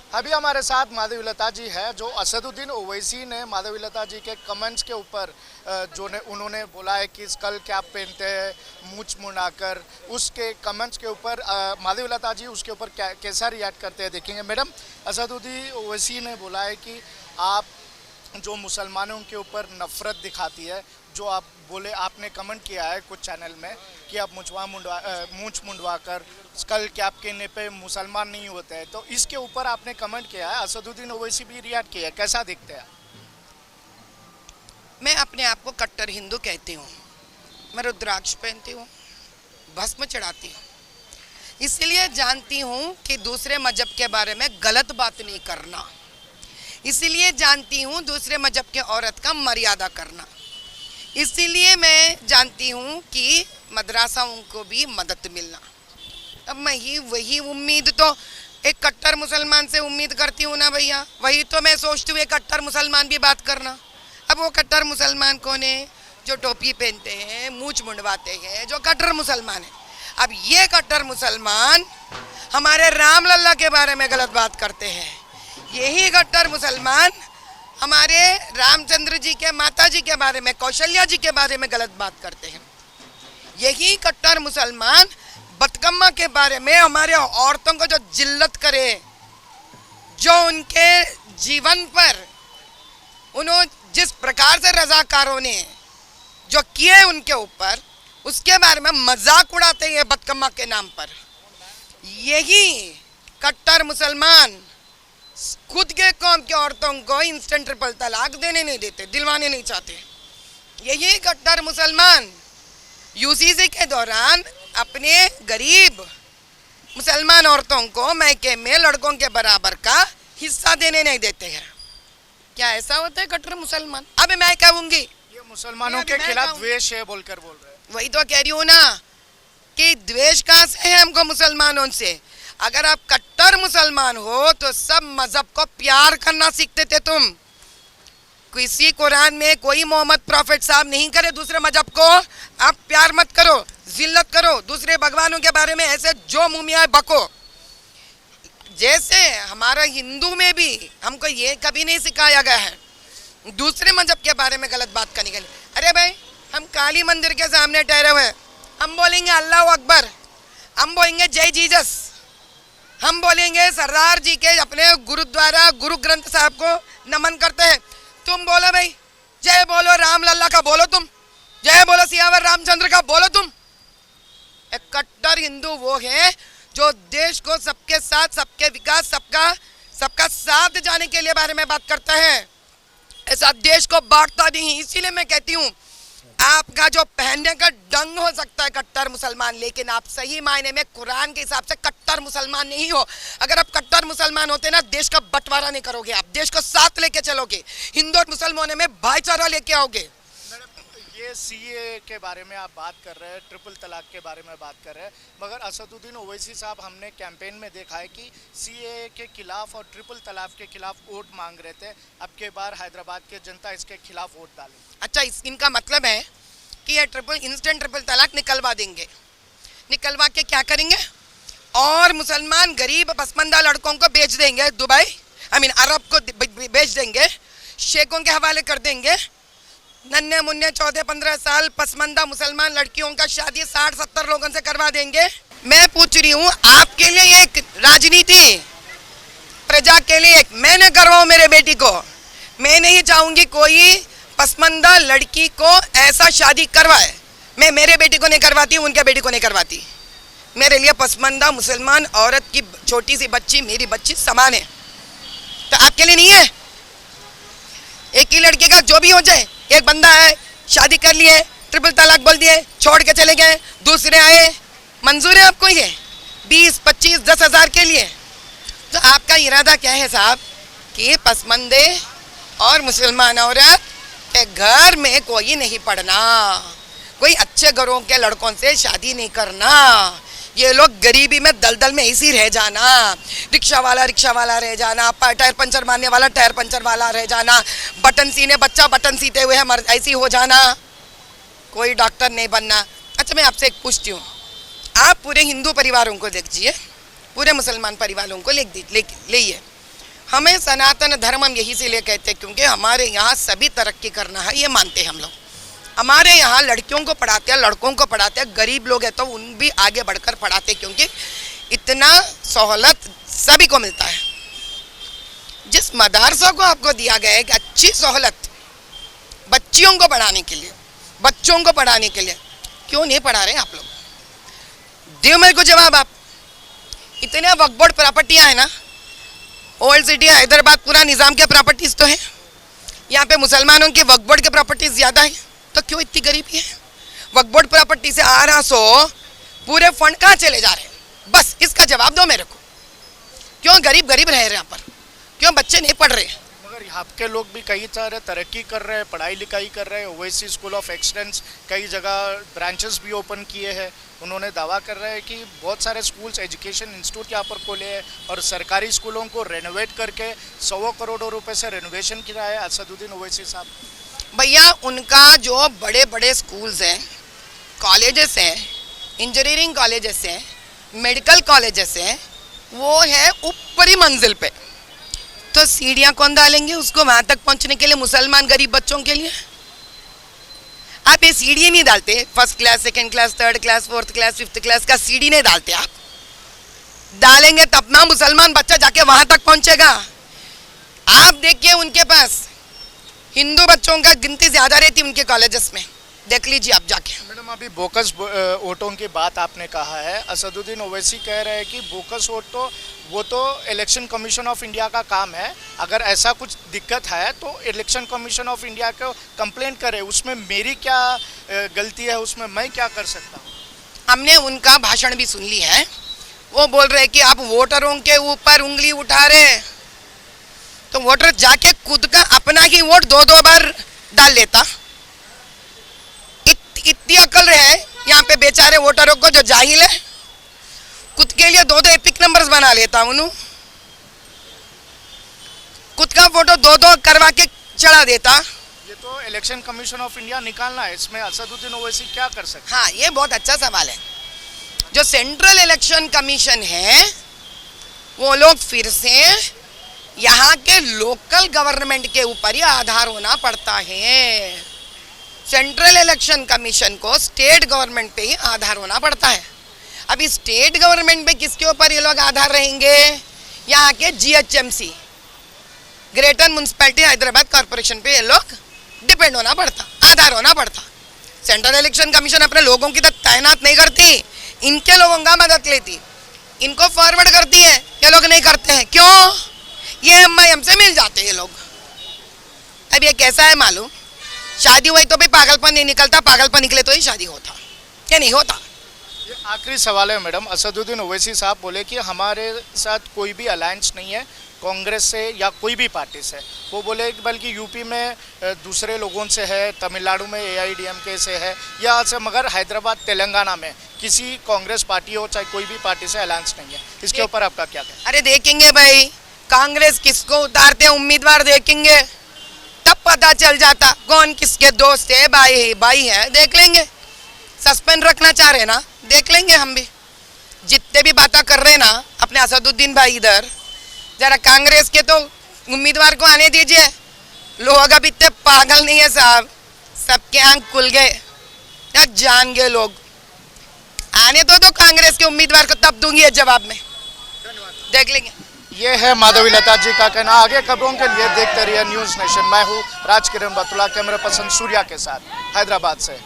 अभी हमारे साथ माधवीलता जी है, जो असदुद्दीन ओवैसी ने माधवीलता जी के कमेंट्स के ऊपर उन्होंने बोला है कि स्कल कैप पहनते हैं मूंछ मुड़ाकर, उसके कमेंट्स के ऊपर माधवीलता जी उसके ऊपर कैसा रिएक्ट करते हैं देखेंगे। मैडम, असदुद्दीन ओवैसी ने बोला है कि आप जो मुसलमानों के ऊपर नफरत दिखाती है, जो आप बोले, आपने कमेंट किया है कुछ चैनल में कि आप मूंछ मुंडवा कर स्कल कैप कहने पे मुसलमान नहीं होते हैं, तो इसके ऊपर आपने कमेंट किया है, असदुद्दीन ओवैसी भी रिएक्ट किया है, कैसा दिखते हैं? मैं अपने आप को कट्टर हिंदू कहती हूँ। मैं रुद्राक्ष पहनती हूँ, भस्म चढ़ाती हूँ, इसलिए जानती हूँ कि दूसरे मजहब के बारे में गलत बात नहीं करना, इसीलिए जानती हूँ दूसरे मजहब के औरत का मर्यादा करना, इसीलिए मैं जानती हूँ कि मदरसाओं को भी मदद मिलना। अब मैं ही वही उम्मीद तो एक कट्टर मुसलमान से उम्मीद करती हूँ ना भैया, वही तो मैं सोचती हूँ एक कट्टर मुसलमान भी बात करना। अब वो कट्टर मुसलमान कौन है? जो टोपी पहनते हैं, मूंछ मुंडवाते हैं, जो कट्टर मुसलमान है। अब ये कट्टर मुसलमान हमारे राम लल्ला के बारे में गलत बात करते हैं, यही कट्टर मुसलमान हमारे रामचंद्र जी के माता जी के बारे में, कौशल्या जी के बारे में गलत बात करते हैं। यही कट्टर मुसलमान बतकम्मा के बारे में, हमारे औरतों को जो जिल्लत करे, जो उनके जीवन पर उन्होंने जिस प्रकार से रजाकारों ने जो किए उनके ऊपर, उसके बारे में मजाक उड़ाते हैं बतकम्मा के नाम पर। यही कट्टर मुसलमान खुद के कौम की औरतों को इंस्टेंट ट्रिपल तलाक देने नहीं देते, दिलवाने नहीं चाहते। यही कट्टर मुसलमान यूसीसी के दौरान अपने गरीब मुसलमान औरतों को मैके में लड़कों के बराबर का हिस्सा देने नहीं देते हैं। क्या ऐसा होता है कट्टर मुसलमान? अब मैं कहूंगी ये मुसलमानों के खिलाफ द्वेष है बोलकर बोल रहे हैं। वही तो कह रही हूँ ना कि द्वेष कहाँ से है हमको मुसलमानों से? अगर आप कट्टर मुसलमान हो तो सब मजहब को प्यार करना सीखते थे तुम। किसी कुरान में कोई मोहम्मद प्रॉफिट साहब नहीं करे दूसरे मजहब को आप प्यार मत करो, जिल्लत करो, दूसरे भगवानों के बारे में ऐसे जो मुंह में आए बको। जैसे हमारा हिंदू में भी हमको ये कभी नहीं सिखाया गया है दूसरे मजहब के बारे में गलत बात करने के लिए। अरे भाई, हम काली मंदिर के सामने ठहरे हुए, हम बोलेंगे अल्लाह अकबर, हम बोलेंगे जय जीसस, हम बोलेंगे सरदार जी के अपने गुरुद्वारा गुरु ग्रंथ साहब को नमन करते हैं। तुम बोलो भाई जय बोलो राम लल्ला का, बोलो तुम जय बोलो सियावर रामचंद्र का, बोलो तुम। एक कट्टर हिंदू वो है जो देश को सबके साथ, सबके विकास, सबका साथ जाने के लिए बारे में बात करता है, ऐसा देश को बांटता नहीं। इसीलिए मैं कहती हूँ आपका जो पहनने का ढंग हो सकता है कट्टर मुसलमान, लेकिन आप सही मायने में कुरान के हिसाब से कट्टर मुसलमान नहीं हो। अगर आप कट्टर मुसलमान होते ना, देश का बंटवारा नहीं करोगे, आप देश को साथ लेके चलोगे, हिंदू और मुसलमानों में भाईचारा लेके आओगे। ये सीए के बारे में आप बात कर रहे हैं, ट्रिपल तलाक के बारे में बात कर रहे हैं, मगर असदुद्दीन ओवैसी साहब हमने कैंपेन में देखा है कि सीए के खिलाफ और ट्रिपल तलाक के खिलाफ वोट मांग रहे थे। अब के बार हैदराबाद की जनता इसके खिलाफ वोट डाली। अच्छा, इनका मतलब है कि ये इंस्टेंट ट्रिपल तलाक निकलवा देंगे। निकलवा के क्या करेंगे? और मुसलमान गरीब पसमंदा लड़कों को बेच देंगे दुबई, अरब को बेच देंगे, शेखों के हवाले कर देंगे। नन्हे मुन्ने 14-15 साल पसमंदा मुसलमान लड़कियों का शादी 60-70 लोगों से करवा देंगे। मैं पूछ रही हूँ आपके लिए एक राजनीति, प्रजा के लिए मैं न करवाऊँ मेरे बेटी को। मैं नहीं चाहूंगी कोई पसमंदा लड़की को ऐसा शादी करवाए। मैं मेरे बेटी को नहीं करवाती, उनके बेटी को नहीं करवाती। मेरे लिए पसमंदा मुसलमान औरत की छोटी सी बच्ची मेरी बच्ची समान है। तो आपके लिए नहीं है? एक ही लड़के का जो भी हो जाए, एक बंदा है शादी कर लिए, ट्रिपल तलाक बोल दिए, छोड़ के चले गए, दूसरे आए, मंजूर है आपको ये 20, 25, 10 हज़ार के लिए? तो आपका इरादा क्या है साहब कि पसमंदे और मुसलमान औरत के घर में कोई नहीं पढ़ना, कोई अच्छे घरों के लड़कों से शादी नहीं करना, ये लोग गरीबी में दलदल में ऐसी रह जाना, रिक्शा वाला रह जाना, टायर पंचर मारने वाला टायर पंचर वाला रह जाना, बटन सीने बच्चा बटन सीते हुए ऐसी हो जाना, कोई डॉक्टर नहीं बनना। अच्छा, मैं आपसे एक पूछती हूँ, आप पूरे हिंदू परिवारों को देखिए, पूरे मुसलमान परिवारों को ले हमें सनातन धर्म हम यही से लिए कहते हैं क्योंकि हमारे यहाँ सभी तरक्की करना है, ये मानते हैं हम लोग। हमारे यहाँ लड़कियों को पढ़ाते हैं, लड़कों को पढ़ाते हैं, गरीब लोग हैं तो उन भी आगे बढ़कर पढ़ाते हैं क्योंकि इतना सहूलत सभी को मिलता है। जिस मदरसा को आपको दिया गया है कि अच्छी सहूलत बच्चियों को पढ़ाने के लिए, बच्चों को पढ़ाने के लिए, क्यों नहीं पढ़ा रहे आप लोग? दियो मेरे को जवाब आप। इतने वक्फ बोर्ड प्रॉपर्टियाँ है ना, ओल्ड सिटी हैदराबाद पूरा निज़ाम के प्रॉपर्टीज़ तो है, यहाँ पे मुसलमानों के वक्फ बोर्ड के प्रॉपर्टीज़ ज़्यादा है, तो क्यों इतनी गरीबी है? वक्फ बोर्ड प्रॉपर्टी से 1800 पूरे फंड कहाँ चले जा रहे हैं? बस इसका जवाब दो मेरे को। क्यों गरीब गरीब रह रहे हैं यहाँ पर? क्यों बच्चे नहीं पढ़ रहे? मगर यहाँ के लोग भी कई सारे तरक्की कर रहे हैं, पढ़ाई लिखाई कर रहे हैं। ओवैसी स्कूल ऑफ एक्सलेंस कई जगह ब्रांचेस भी ओपन किए हैं। उन्होंने दावा कर रहे हैं कि बहुत सारे स्कूल्स, एजुकेशन इंस्टीट्यूट यहाँ पर खोले हैं और सरकारी स्कूलों को रेनोवेट करके 100 करोड़ रुपए से रेनोवेशन किया है असदुद्दीन ओवैसी साहब। भैया उनका जो बड़े बड़े स्कूल्स हैं, कॉलेजेस हैं, इंजीनियरिंग कॉलेजेस हैं, मेडिकल कॉलेजेस हैं, वो है ऊपरी मंजिल पे, तो सीढ़ियाँ कौन डालेंगे उसको वहाँ तक पहुँचने के लिए मुसलमान गरीब बच्चों के लिए? आप ये सीढ़ी नहीं डालते, first class, second class, third class, fourth class, fifth class का सीढ़ी नहीं डालते। आप डालेंगे तब ना मुसलमान बच्चा जाके वहाँ तक पहुँचेगा। आप देखिए उनके पास हिंदू बच्चों का गिनती ज़्यादा रहती उनके कॉलेजेस में, देख लीजिए आप जाके। मैडम अभी बोकस वोटों की बात आपने कहा है, असदुद्दीन ओवैसी कह रहे हैं कि बोकस वोट तो वो तो इलेक्शन कमीशन ऑफ इंडिया का काम है, अगर ऐसा कुछ दिक्कत है तो इलेक्शन कमीशन ऑफ इंडिया को कंप्लेंट करे, उसमें मेरी क्या गलती है, उसमें मैं क्या कर सकता हूँ? हमने उनका भाषण भी सुन ली है, वो बोल रहे हैं कि आप वोटरों के ऊपर उंगली उठा रहे, तो वोटर जाके खुद का अपना ही वोट 2-2 बार डाल लेता। इतनी अकल है यहाँ पे बेचारे वोटरों को जो जाहिल है, खुद के लिए 2-2 एपिक नंबर्स बना लेता उन्होंने, खुद का फोटो 2-2 करवा के चढ़ा देता। ये तो इलेक्शन कमीशन ऑफ इंडिया निकालना है, इसमें असदुद्दीन ओवैसी क्या कर सकते? हाँ, ये बहुत अच्छा सवाल है। जो सेंट्रल इलेक्शन कमीशन है वो लोग फिर से यहाँ के लोकल गवर्नमेंट के ऊपर ही आधार होना पड़ता है। सेंट्रल इलेक्शन कमीशन को स्टेट गवर्नमेंट पे ही आधार होना पड़ता है। अभी स्टेट गवर्नमेंट पे किसके ऊपर ये लोग आधार रहेंगे? यहाँ के GHMC, greater municipality Hyderabad corporation पे ये लोग डिपेंड होना पड़ता, आधार होना पड़ता। सेंट्रल इलेक्शन कमीशन अपने लोगों की तो तैनात नहीं करती, इनके लोगों का मदद लेती, इनको फॉरवर्ड करती है, ये लोग नहीं करते हैं। क्यों? ये MIM से मिल जाते ये लोग। अब ये कैसा है मालूम, शादी हुई तो भी पागलपन नहीं निकलता, पागलपन निकले तो ही शादी होता, क्या नहीं होता। ये आखिरी सवाल है मैडम, असदुद्दीन ओवैसी साहब बोले कि हमारे साथ कोई भी अलायंस नहीं है कांग्रेस से या कोई भी पार्टी से, वो बोले कि बल्कि यूपी में दूसरे लोगों से है, तमिलनाडु में AIDMK से है या से, मगर हैदराबाद तेलंगाना में किसी कांग्रेस पार्टी हो चाहे कोई भी पार्टी से अलायंस नहीं है। इसके ऊपर आपका क्या कहना? अरे देखेंगे भाई, कांग्रेस किसको उतारते हैं उम्मीदवार देखेंगे तब पता चल जाता कौन किसके दोस्त है, भाई है, देख लेंगे। सस्पेंड रखना चाह रहे ना, देख लेंगे हम भी। जितने भी बातें कर रहे ना अपने असदुद्दीन भाई इधर, जरा कांग्रेस के तो उम्मीदवार को आने दीजिए। लोग अब इतने पागल नहीं है साहब, सबके आंख खुल गए या जान गए लोग। आने तो कांग्रेस के उम्मीदवार को तब दूंगी जवाब में, देख लेंगे। ये है माधवी लता जी का कहना। आगे खबरों के लिए देखते रहिए न्यूज़ नेशन। मैं हूँ राजकिरण बतुला, कैमरा पर्सन सूर्या के साथ हैदराबाद से।